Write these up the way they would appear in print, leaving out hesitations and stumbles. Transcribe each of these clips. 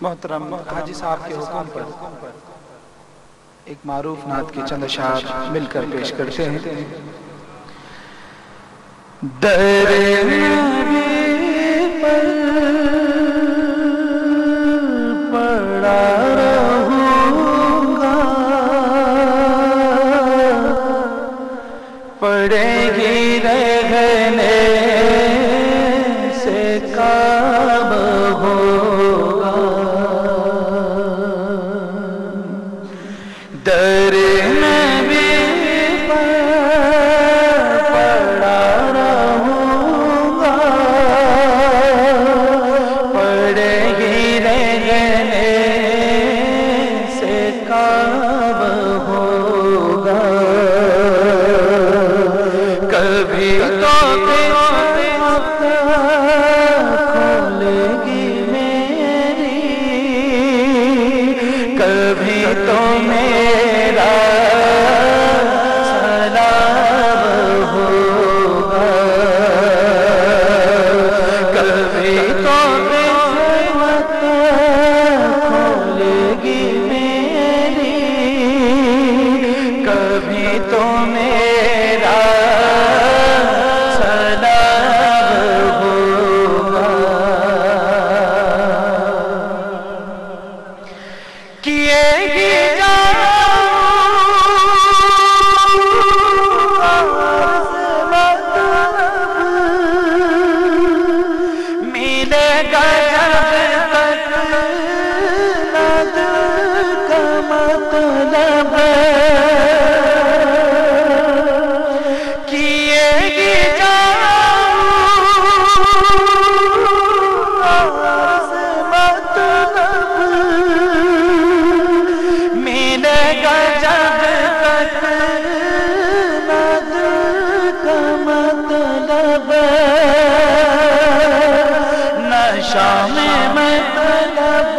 محترم حاجی صاحب کے حکم پر ایک معروف نعت کے چند اشعار مل کر پیش کرتے ہیں۔ در نبی پر پڑا رہوں گا، پڑے گی رہنے سے کعب ہوگا۔ در نبی پر پڑا رہوں گا، پڑے گی رہنے سے کعب ہوگا۔ کبھی تو کھولے گی میری، کبھی تو میرا سلام ہوگا، کبھی تو کھولے گی میری، کبھی تو میرا شام مطلب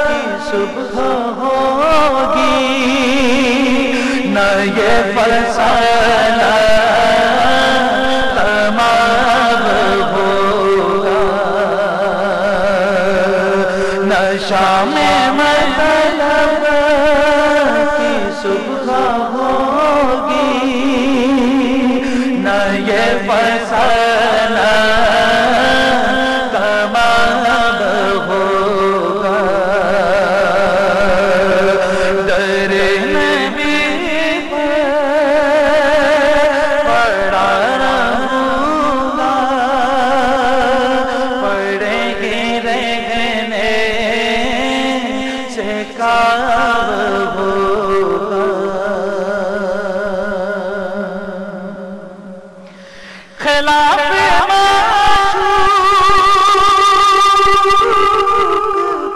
کی صبح ہوگی، نہ یہ فسانہ تمام ہوگا، نہ شام مطلب کی صبح ہوگی، نہ یہ فسانہ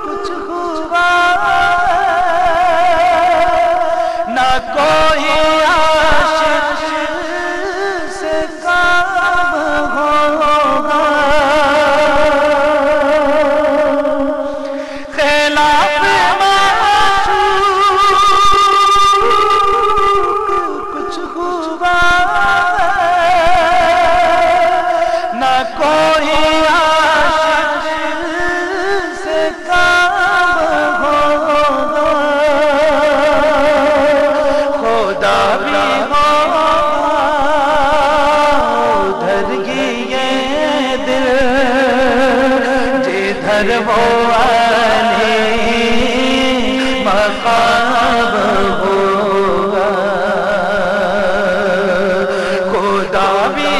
کچھ ہوا نہ کوئی عاشق سے کام ہوگا، خلاف معشوق کچھ ہوا نہ کوئی عاشق سے کام ہوگا، خدا بھی ہوگا ادھر ہی یہ دل جدھر وہ علی مقام ہوگا، خدا بھی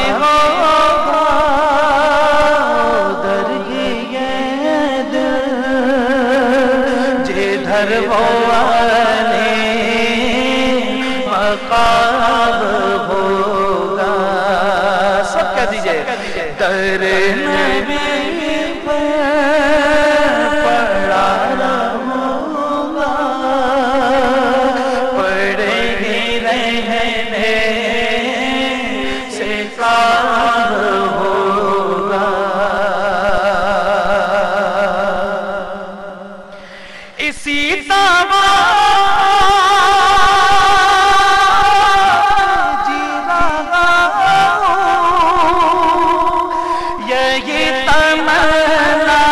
وہ علی مقام ہوگا۔ سب کہہ دیجئے در نبی پر پڑا رہوں گا، پڑے گی رہنے سے کعب ہوگا۔ اسی جی رہا یہی تمنا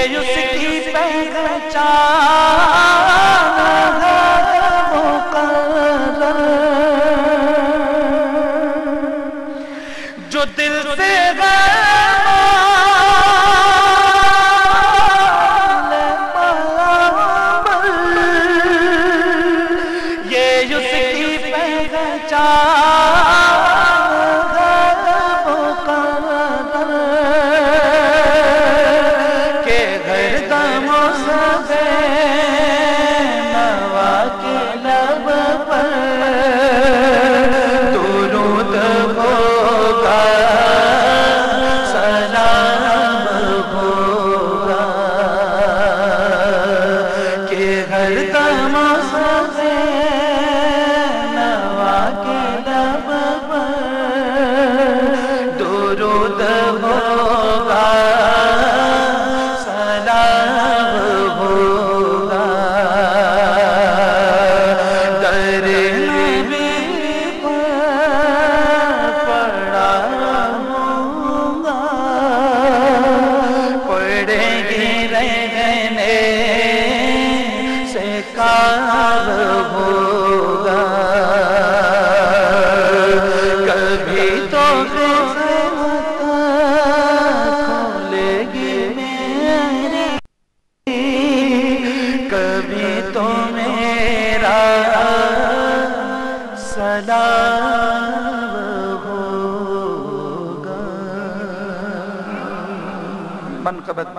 یہ اس کی پہچان ہے مقرر، جو دل سے ہوگا، کبھی تو کھولے گی میری، کبھی تو میرا سلام ہوگا۔ منقبت